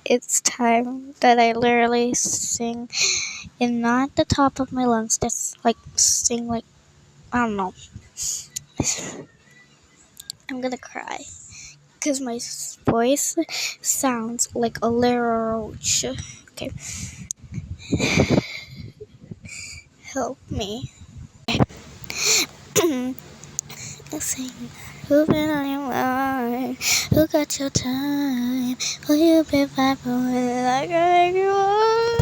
it's time that I literally sing and not at the top of my lungs, just like sing like I don't know. I'm gonna cry because my voice sounds like a little roach. Okay, help me. Sing. Who been on your mind? Who got your time? Who you been vibing with? I can make you